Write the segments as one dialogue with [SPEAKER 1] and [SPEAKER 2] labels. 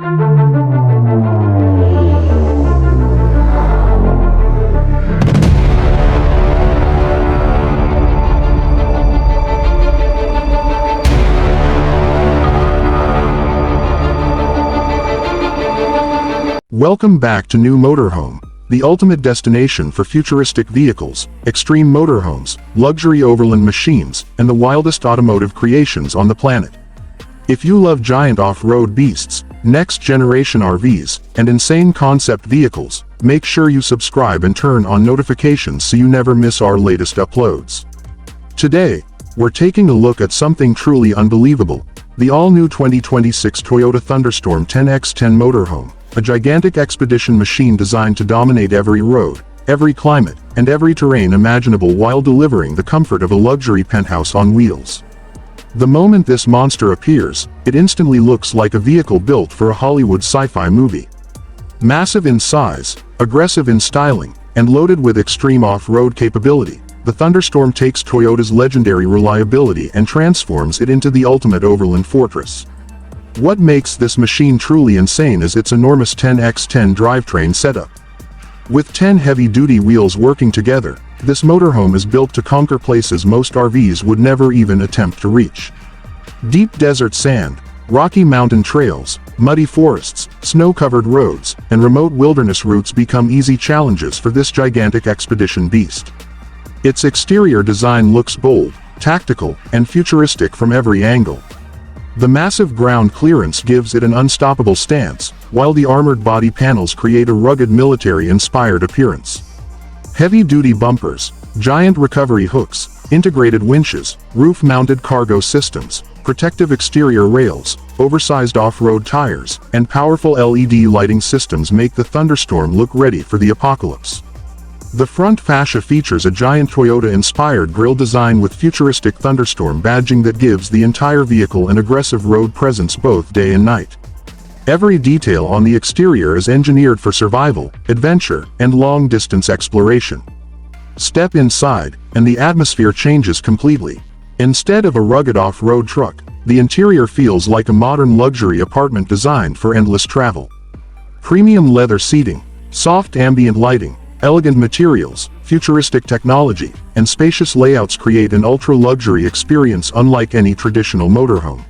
[SPEAKER 1] Welcome back to New Motorhome, the ultimate destination for futuristic vehicles, extreme motorhomes, luxury overland machines, and the wildest automotive creations on the planet. If you love giant off-road beasts, next-generation RVs, and insane concept vehicles, make sure you subscribe and turn on notifications so you never miss our latest uploads. Today, we're taking a look at something truly unbelievable, the all-new 2026 Toyota Thunderstorm 10x10 Motorhome. A gigantic expedition machine designed to dominate every road, every climate, and every terrain imaginable while delivering the comfort of a luxury penthouse on wheels. The moment this monster appears, it instantly looks like a vehicle built for a Hollywood sci-fi movie. Massive in size, aggressive in styling, and loaded with extreme off-road capability, the Thunderstorm takes Toyota's legendary reliability and transforms it into the ultimate overland fortress. What makes this machine truly insane is its enormous 10x10 drivetrain setup. With 10 heavy-duty wheels working together, this motorhome is built to conquer places most RVs would never even attempt to reach. Deep desert sand, rocky mountain trails, muddy forests, snow-covered roads, and remote wilderness routes become easy challenges for this gigantic expedition beast. Its exterior design looks bold, tactical, and futuristic from every angle. The massive ground clearance gives it an unstoppable stance, while the armored body panels create a rugged military-inspired appearance. Heavy-duty bumpers, giant recovery hooks, integrated winches, roof-mounted cargo systems, protective exterior rails, oversized off-road tires, and powerful LED lighting systems make the Thunderstorm look ready for the apocalypse. The front fascia features a giant Toyota-inspired grille design with futuristic Thunderstorm badging that gives the entire vehicle an aggressive road presence both day and night. Every detail on the exterior is engineered for survival, adventure, and long-distance exploration. Step inside, and the atmosphere changes completely. Instead of a rugged off-road truck, the interior feels like a modern luxury apartment designed for endless travel. Premium leather seating, soft ambient lighting, elegant materials, futuristic technology, and spacious layouts create an ultra-luxury experience unlike any traditional motorhome.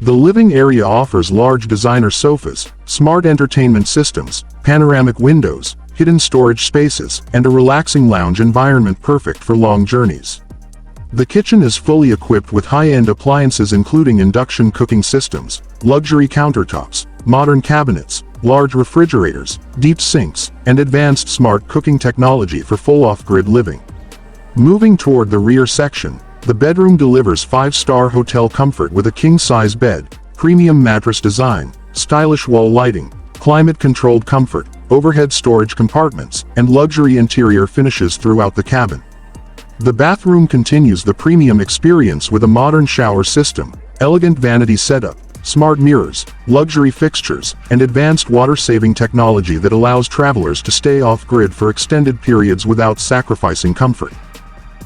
[SPEAKER 1] The living area offers large designer sofas, smart entertainment systems, panoramic windows, hidden storage spaces, and a relaxing lounge environment perfect for long journeys. The kitchen is fully equipped with high-end appliances including induction cooking systems, luxury countertops, modern cabinets, large refrigerators, deep sinks, and advanced smart cooking technology for full off-grid living. Moving toward the rear section, the bedroom delivers 5-star hotel comfort with a king-size bed, premium mattress design, stylish wall lighting, climate-controlled comfort, overhead storage compartments, and luxury interior finishes throughout the cabin. The bathroom continues the premium experience with a modern shower system, elegant vanity setup, smart mirrors, luxury fixtures, and advanced water-saving technology that allows travelers to stay off-grid for extended periods without sacrificing comfort.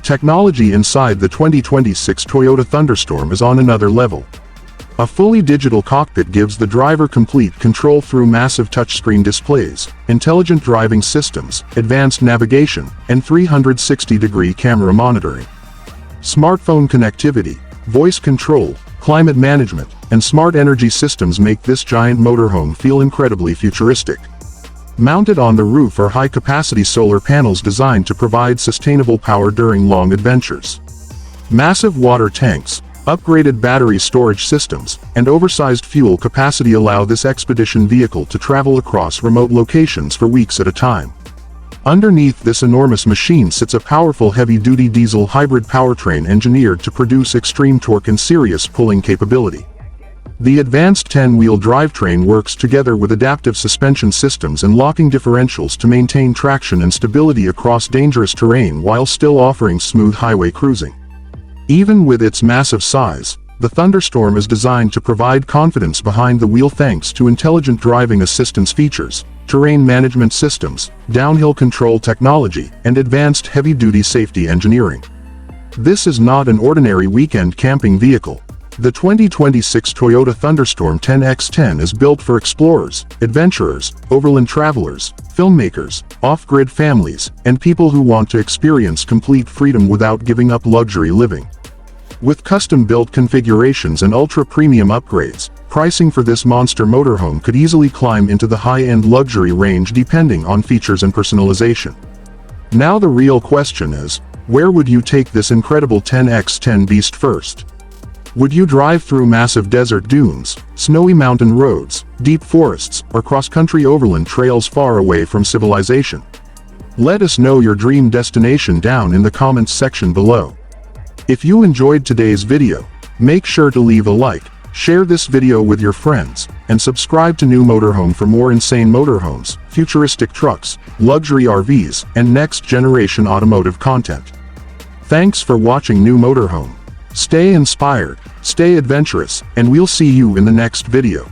[SPEAKER 1] Technology inside the 2026 Toyota Thunderstorm is on another level. A fully digital cockpit gives the driver complete control through massive touchscreen displays, intelligent driving systems, advanced navigation, and 360-degree camera monitoring. Smartphone connectivity, voice control, climate management, and smart energy systems make this giant motorhome feel incredibly futuristic. Mounted on the roof are high-capacity solar panels designed to provide sustainable power during long adventures. Massive water tanks, upgraded battery storage systems, and oversized fuel capacity allow this expedition vehicle to travel across remote locations for weeks at a time. Underneath this enormous machine sits a powerful heavy-duty diesel hybrid powertrain engineered to produce extreme torque and serious pulling capability. The advanced 10-wheel drivetrain works together with adaptive suspension systems and locking differentials to maintain traction and stability across dangerous terrain while still offering smooth highway cruising. Even with its massive size, the Thunderstorm is designed to provide confidence behind the wheel thanks to intelligent driving assistance features, terrain management systems, downhill control technology, and advanced heavy-duty safety engineering. This is not an ordinary weekend camping vehicle. The 2026 Toyota Thunderstorm 10x10 is built for explorers, adventurers, overland travelers, filmmakers, off-grid families, and people who want to experience complete freedom without giving up luxury living. With custom-built configurations and ultra-premium upgrades, pricing for this monster motorhome could easily climb into the high-end luxury range depending on features and personalization. Now the real question is, where would you take this incredible 10x10 beast first? Would you drive through massive desert dunes, snowy mountain roads, deep forests, or cross-country overland trails far away from civilization? Let us know your dream destination down in the comments section below. If you enjoyed today's video, make sure to leave a like, share this video with your friends, and subscribe to New Motorhome for more insane motorhomes, futuristic trucks, luxury RVs, and next-generation automotive content. Thanks for watching New Motorhome. Stay inspired, stay adventurous, and we'll see you in the next video.